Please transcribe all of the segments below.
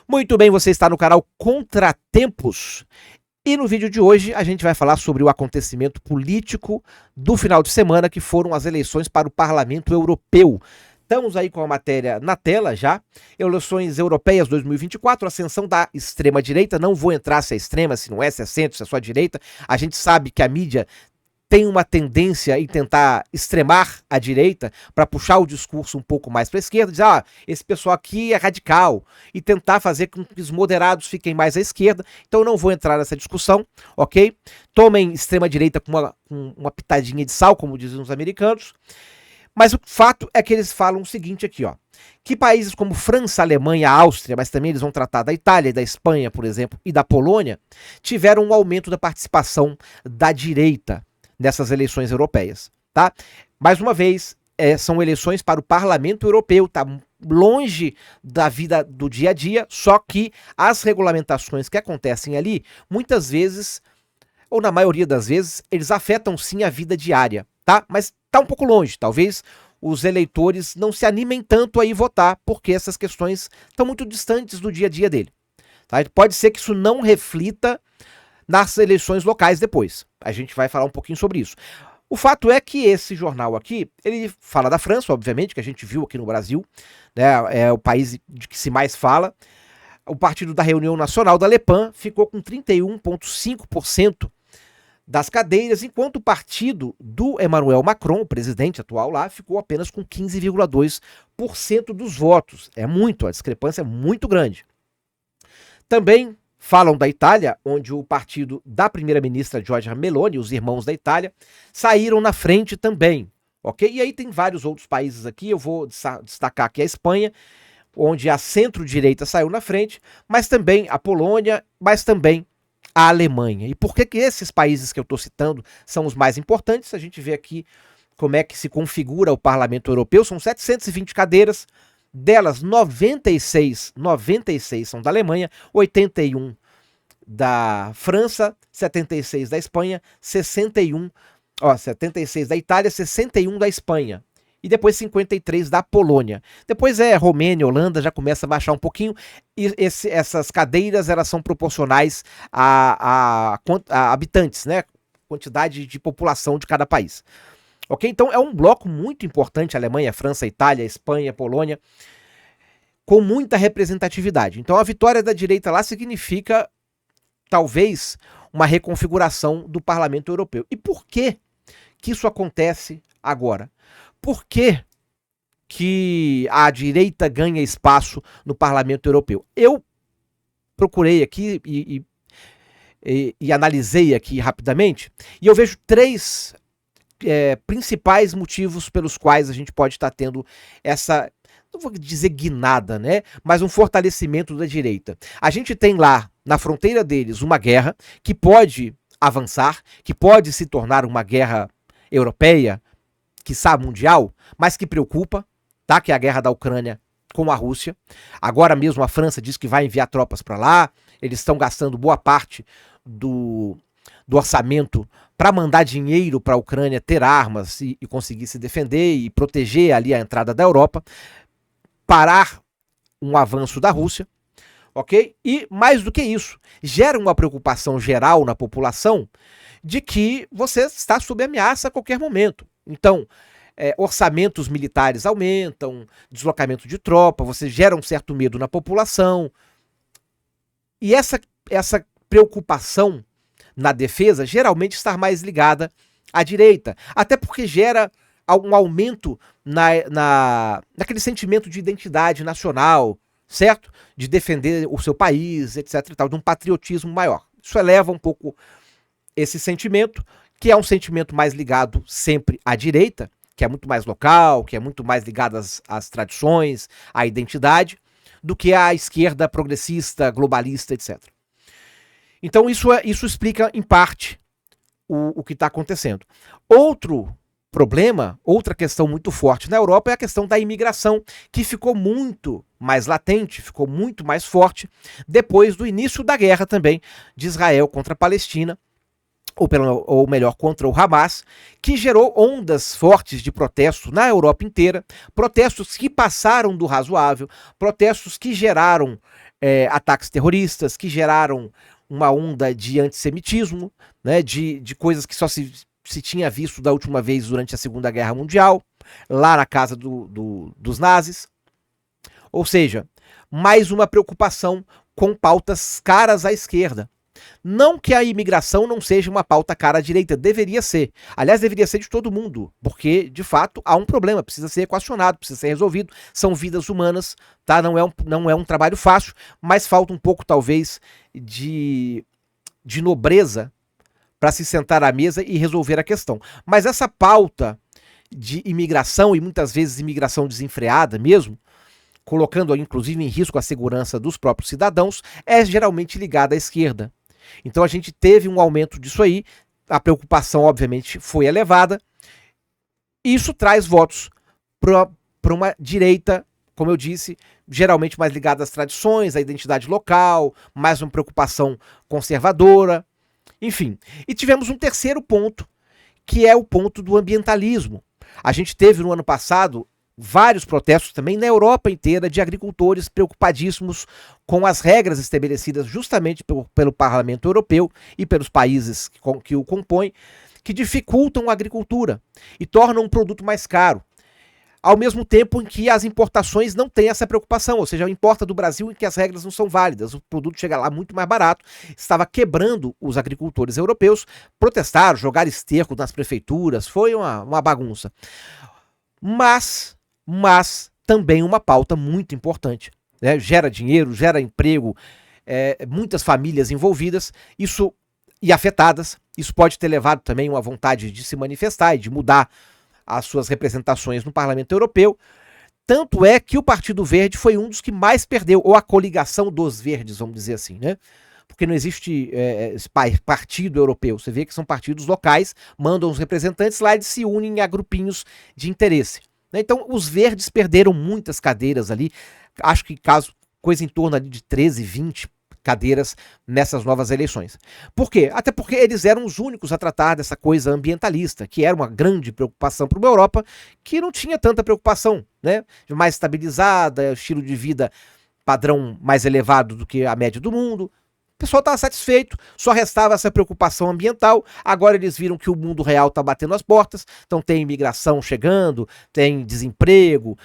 Muito bem, você está no canal Contratempos. E no vídeo de hoje a gente vai falar sobre o acontecimento político do final de semana, que foram as eleições para o Parlamento Europeu. Estamos aí com a matéria na tela já. Eleições Europeias 2024, ascensão da extrema-direita. Não vou entrar se é extrema, se não é, se é centro, se é só direita. A gente sabe que a mídia tem uma tendência em tentar extremar a direita para puxar o discurso um pouco mais para a esquerda, dizer, esse pessoal aqui é radical, e tentar fazer com que os moderados fiquem mais à esquerda. Então eu não vou entrar nessa discussão, ok? Tomem extrema-direita com uma pitadinha de sal, como dizem os americanos. Mas o fato é que eles falam o seguinte aqui, ó, que países como França, Alemanha, Áustria, mas também eles vão tratar da Itália, da Espanha, por exemplo, e da Polônia, tiveram um aumento da participação da direita nessas eleições europeias, tá? Mais uma vez, são eleições para o Parlamento Europeu, tá longe da vida do dia a dia, só que as regulamentações que acontecem ali, muitas vezes, ou na maioria das vezes, eles afetam sim a vida diária, tá? Mas tá um pouco longe, talvez os eleitores não se animem tanto a ir votar, porque essas questões estão muito distantes do dia a dia dele, tá? Pode ser que isso não reflita nas eleições locais depois. A gente vai falar um pouquinho sobre isso. O fato é que esse jornal aqui, ele fala da França, obviamente, que a gente viu aqui no Brasil, né, é o país de que se mais fala. O partido da Reunião Nacional da Le Pen ficou com 31,5% das cadeiras, enquanto o partido do Emmanuel Macron, o presidente atual lá, ficou apenas com 15,2% dos votos. É muito, a discrepância é muito grande. Também falam da Itália, onde o partido da primeira-ministra Giorgia Meloni, os irmãos da Itália, saíram na frente também, ok? E aí tem vários outros países aqui, eu vou destacar aqui a Espanha, onde a centro-direita saiu na frente, mas também a Polônia, mas também a Alemanha. E por que esses países que eu estou citando são os mais importantes? A gente vê aqui como é que se configura o Parlamento Europeu, são 720 cadeiras, delas 96 são da Alemanha, 81 da França, 76 da Espanha, 76 da Itália, 61 da Espanha. E depois 53 da Polônia. Depois Romênia, Holanda, já começa a baixar um pouquinho. E essas cadeiras, elas são proporcionais a habitantes, né? Quantidade de população de cada país. Ok? Então é um bloco muito importante, Alemanha, França, Itália, Espanha, Polônia, com muita representatividade. Então a vitória da direita lá significa, talvez, uma reconfiguração do Parlamento Europeu. E por que isso acontece agora? Por que a direita ganha espaço no Parlamento Europeu? Eu procurei aqui e analisei aqui rapidamente, e eu vejo três principais motivos pelos quais a gente pode estar tendo essa, não vou dizer guinada, né, mas um fortalecimento da direita. A gente tem lá, na fronteira deles, uma guerra que pode avançar, que pode se tornar uma guerra europeia, quiçá mundial, mas que preocupa, tá? Que é a guerra da Ucrânia com a Rússia. Agora mesmo a França diz que vai enviar tropas para lá, eles estão gastando boa parte do orçamento para mandar dinheiro para a Ucrânia ter armas e conseguir se defender e proteger ali a entrada da Europa, parar um avanço da Rússia, ok? E mais do que isso, gera uma preocupação geral na população de que você está sob ameaça a qualquer momento. Então, orçamentos militares aumentam, deslocamento de tropa, você gera um certo medo na população. E essa preocupação na defesa geralmente está mais ligada à direita, até porque gera um aumento naquele sentimento de identidade nacional, certo? De defender o seu país, etc. e tal, de um patriotismo maior. Isso eleva um pouco esse sentimento, que é um sentimento mais ligado sempre à direita, que é muito mais local, que é muito mais ligado às tradições, à identidade, do que à esquerda progressista, globalista, etc. Então isso explica, em parte, o que está acontecendo. Outro problema, outra questão muito forte na Europa é a questão da imigração, que ficou muito mais latente, ficou muito mais forte depois do início da guerra também de Israel contra a Palestina, ou melhor, contra o Hamas, que gerou ondas fortes de protesto na Europa inteira, protestos que passaram do razoável, protestos que geraram ataques terroristas que geraram uma onda de antissemitismo, né, de coisas que só se tinha visto da última vez durante a Segunda Guerra Mundial, lá na casa dos nazis. Ou seja, mais uma preocupação com pautas caras à esquerda. Não que a imigração não seja uma pauta cara à direita, deveria ser. Aliás, deveria ser de todo mundo, porque, de fato, há um problema, precisa ser equacionado, precisa ser resolvido. São vidas humanas, tá? Não é um trabalho fácil, mas falta um pouco, talvez, de nobreza para se sentar à mesa e resolver a questão. Mas essa pauta de imigração, e muitas vezes imigração desenfreada mesmo, colocando inclusive em risco a segurança dos próprios cidadãos, é geralmente ligada à esquerda. Então a gente teve um aumento disso aí, a preocupação obviamente foi elevada, e isso traz votos para uma direita, como eu disse, geralmente mais ligada às tradições, à identidade local, mais uma preocupação conservadora, enfim. E tivemos um terceiro ponto, que é o ponto do ambientalismo. A gente teve no ano passado vários protestos também na Europa inteira de agricultores preocupadíssimos com as regras estabelecidas justamente pelo Parlamento Europeu e pelos países que o compõem, que dificultam a agricultura e tornam um produto mais caro. Ao mesmo tempo em que as importações não têm essa preocupação, ou seja, importa do Brasil em que as regras não são válidas, o produto chega lá muito mais barato, estava quebrando os agricultores europeus, protestaram, jogaram esterco nas prefeituras, foi uma bagunça. Mas também uma pauta muito importante, né? Gera dinheiro, gera emprego, muitas famílias envolvidas, isso e afetadas, isso pode ter levado também uma vontade de se manifestar e de mudar as suas representações no Parlamento Europeu. Tanto é que o Partido Verde foi um dos que mais perdeu, ou a coligação dos verdes, vamos dizer assim, né? Porque não existe partido europeu, você vê que são partidos locais, mandam os representantes lá e se unem a grupinhos de interesse. Então os verdes perderam muitas cadeiras ali, acho que coisa em torno ali de 13, 20 cadeiras nessas novas eleições. Por quê? Até porque eles eram os únicos a tratar dessa coisa ambientalista, que era uma grande preocupação para uma Europa que não tinha tanta preocupação, né? Mais estabilizada, estilo de vida padrão mais elevado do que a média do mundo. O pessoal estava satisfeito, só restava essa preocupação ambiental. Agora eles viram que o mundo real está batendo as portas, então tem imigração chegando, tem desemprego,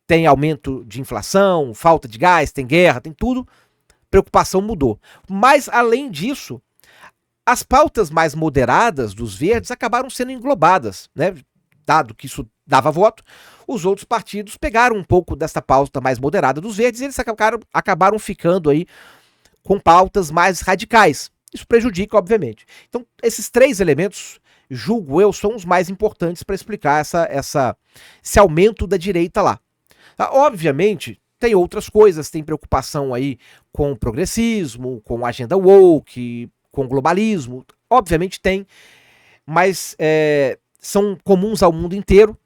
tem aumento de inflação, falta de gás, tem guerra, tem tudo. Preocupação mudou. Mas, além disso, as pautas mais moderadas dos verdes acabaram sendo englobadas, né? Dado que isso dava voto, os outros partidos pegaram um pouco dessa pauta mais moderada dos verdes e eles acabaram ficando aí com pautas mais radicais. Isso prejudica, obviamente. Então, esses três elementos, julgo eu, são os mais importantes para explicar esse aumento da direita lá. Tá? Obviamente, tem outras coisas, tem preocupação aí com o progressismo, com a agenda woke, com o globalismo. Obviamente tem, mas são comuns ao mundo inteiro,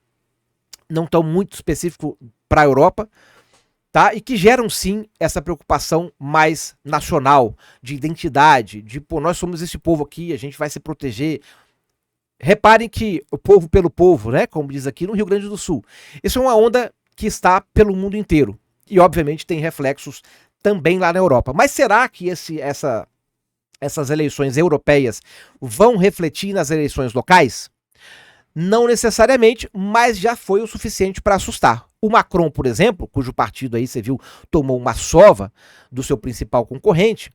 não estão muito específicos para a Europa, tá? E que geram sim essa preocupação mais nacional, de identidade, de pô, nós somos esse povo aqui, a gente vai se proteger. Reparem que o povo pelo povo, né? Como diz aqui no Rio Grande do Sul. Isso é uma onda que está pelo mundo inteiro. E obviamente tem reflexos também lá na Europa. Mas será que essas eleições europeias vão refletir nas eleições locais? Não necessariamente, mas já foi o suficiente para assustar. O Macron, por exemplo, cujo partido aí, você viu, tomou uma sova do seu principal concorrente,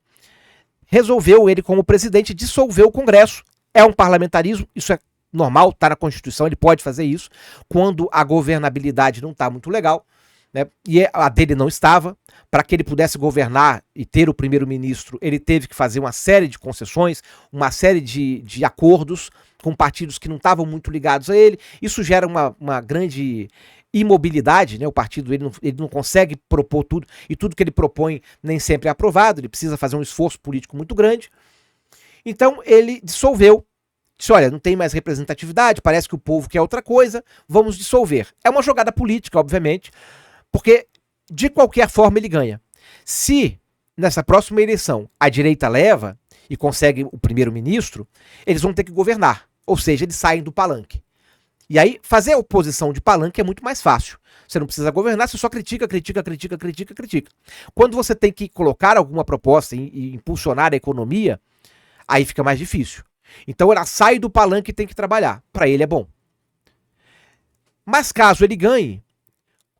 resolveu, ele como presidente, dissolver o Congresso. É um parlamentarismo, isso é normal, está na Constituição, ele pode fazer isso, quando a governabilidade não está muito legal, né? E a dele não estava. Para que ele pudesse governar e ter o primeiro-ministro, ele teve que fazer uma série de concessões, uma série de acordos com partidos que não estavam muito ligados a ele. Isso gera uma grande imobilidade, né? O partido ele não consegue propor tudo, e tudo que ele propõe nem sempre é aprovado, ele precisa fazer um esforço político muito grande. Então ele dissolveu, disse, olha, não tem mais representatividade, parece que o povo quer outra coisa, vamos dissolver. É uma jogada política, obviamente, porque de qualquer forma ele ganha. Se nessa próxima eleição a direita leva e consegue o primeiro-ministro, eles vão ter que governar, ou seja, eles saem do palanque. E aí, fazer a oposição de palanque é muito mais fácil. Você não precisa governar, você só critica. Quando você tem que colocar alguma proposta e impulsionar a economia, aí fica mais difícil. Então ela sai do palanque e tem que trabalhar. Para ele é bom. Mas caso ele ganhe,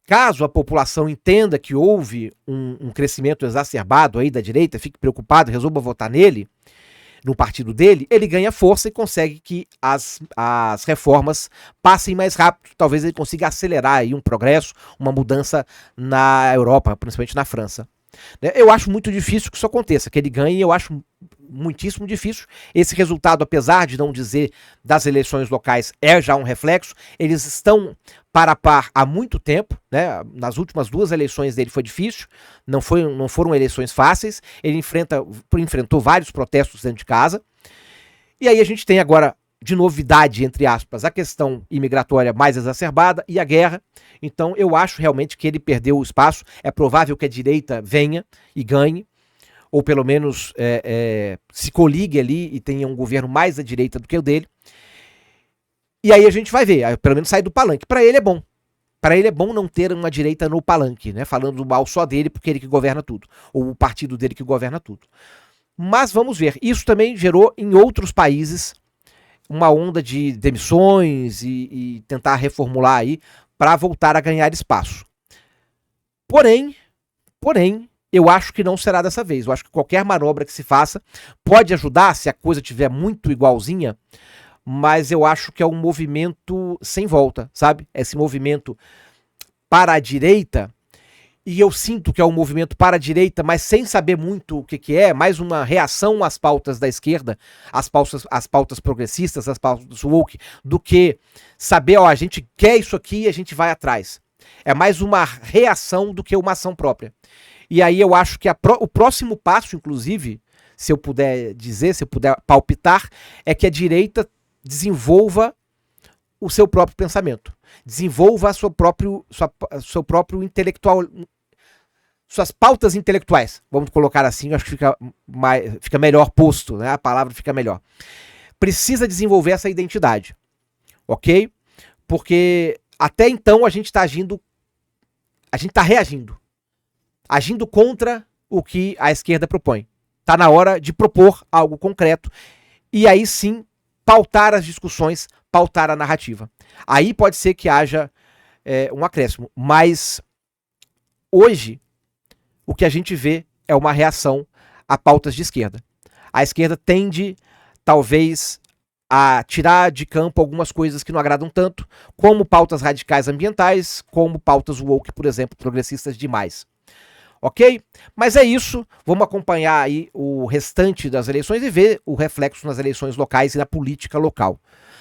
caso a população entenda que houve um crescimento exacerbado aí da direita, fique preocupado, resolva votar nele, no partido dele, ele ganha força e consegue que as reformas passem mais rápido. Talvez ele consiga acelerar aí um progresso, uma mudança na Europa, principalmente na França. Eu acho muito difícil que isso aconteça, que ele ganhe, eu acho muitíssimo difícil. Esse resultado, apesar de não dizer das eleições locais, é já um reflexo. Eles estão par a par há muito tempo, né? Nas últimas 2 eleições dele foi difícil, não foram eleições fáceis. Ele enfrentou vários protestos dentro de casa. E aí a gente tem agora, de novidade, entre aspas, a questão imigratória mais exacerbada e a guerra. Então eu acho realmente que ele perdeu o espaço. É provável que a direita venha e ganhe, ou pelo menos se coligue ali e tenha um governo mais à direita do que o dele. E aí a gente vai ver, pelo menos sai do palanque. Para ele é bom. Para ele é bom não ter uma direita no palanque, né? Falando mal só dele, porque ele que governa tudo. Ou o partido dele que governa tudo. Mas vamos ver. Isso também gerou em outros países uma onda de demissões e tentar reformular aí para voltar a ganhar espaço. Porém, eu acho que não será dessa vez. Eu acho que qualquer manobra que se faça pode ajudar se a coisa estiver muito igualzinha, mas eu acho que é um movimento sem volta, sabe? Esse movimento para a direita, e eu sinto que é um movimento para a direita, mas sem saber muito o que é, mais uma reação às pautas da esquerda, às pautas progressistas, às pautas woke, do que saber, ó, a gente quer isso aqui e a gente vai atrás. É mais uma reação do que uma ação própria. E aí eu acho que o próximo passo, inclusive, se eu puder dizer, se eu puder palpitar, é que a direita desenvolva o seu próprio pensamento, desenvolva seu próprio intelectual, suas pautas intelectuais, vamos colocar assim, acho que fica melhor posto, né? A palavra fica melhor. Precisa desenvolver essa identidade, ok? Porque até então a gente está reagindo, agindo contra o que a esquerda propõe. Está na hora de propor algo concreto e aí sim pautar as discussões, pautar a narrativa. Aí pode ser que haja um acréscimo, mas hoje o que a gente vê é uma reação a pautas de esquerda. A esquerda tende, talvez, a tirar de campo algumas coisas que não agradam tanto, como pautas radicais ambientais, como pautas woke, por exemplo, progressistas demais. Ok? Mas é isso, vamos acompanhar aí o restante das eleições e ver o reflexo nas eleições locais e na política local.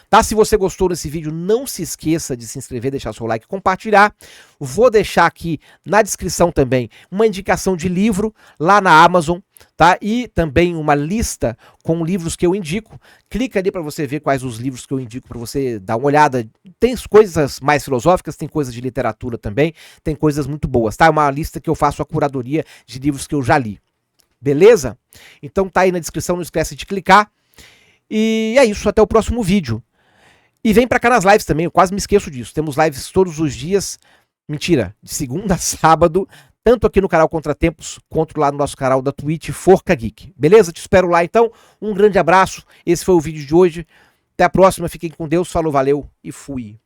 Tá? Se você gostou desse vídeo, não se esqueça de se inscrever, deixar seu like e compartilhar. Vou deixar aqui na descrição também uma indicação de livro lá na Amazon, tá? E também uma lista com livros que eu indico. Clica ali para você ver quais os livros que eu indico, para você dar uma olhada. Tem coisas mais filosóficas, tem coisas de literatura também, tem coisas muito boas, tá? É uma lista que eu faço a curadoria de livros que eu já li. Beleza? Então tá aí na descrição, não esquece de clicar. E é isso, até o próximo vídeo. E vem pra cá nas lives também, eu quase me esqueço disso. Temos lives todos os dias, mentira, de segunda a sábado, tanto aqui no canal Contratempos, quanto lá no nosso canal da Twitch, Forca Geek. Beleza? Te espero lá então, um grande abraço, esse foi o vídeo de hoje. Até a próxima, fiquem com Deus, falou, valeu e fui.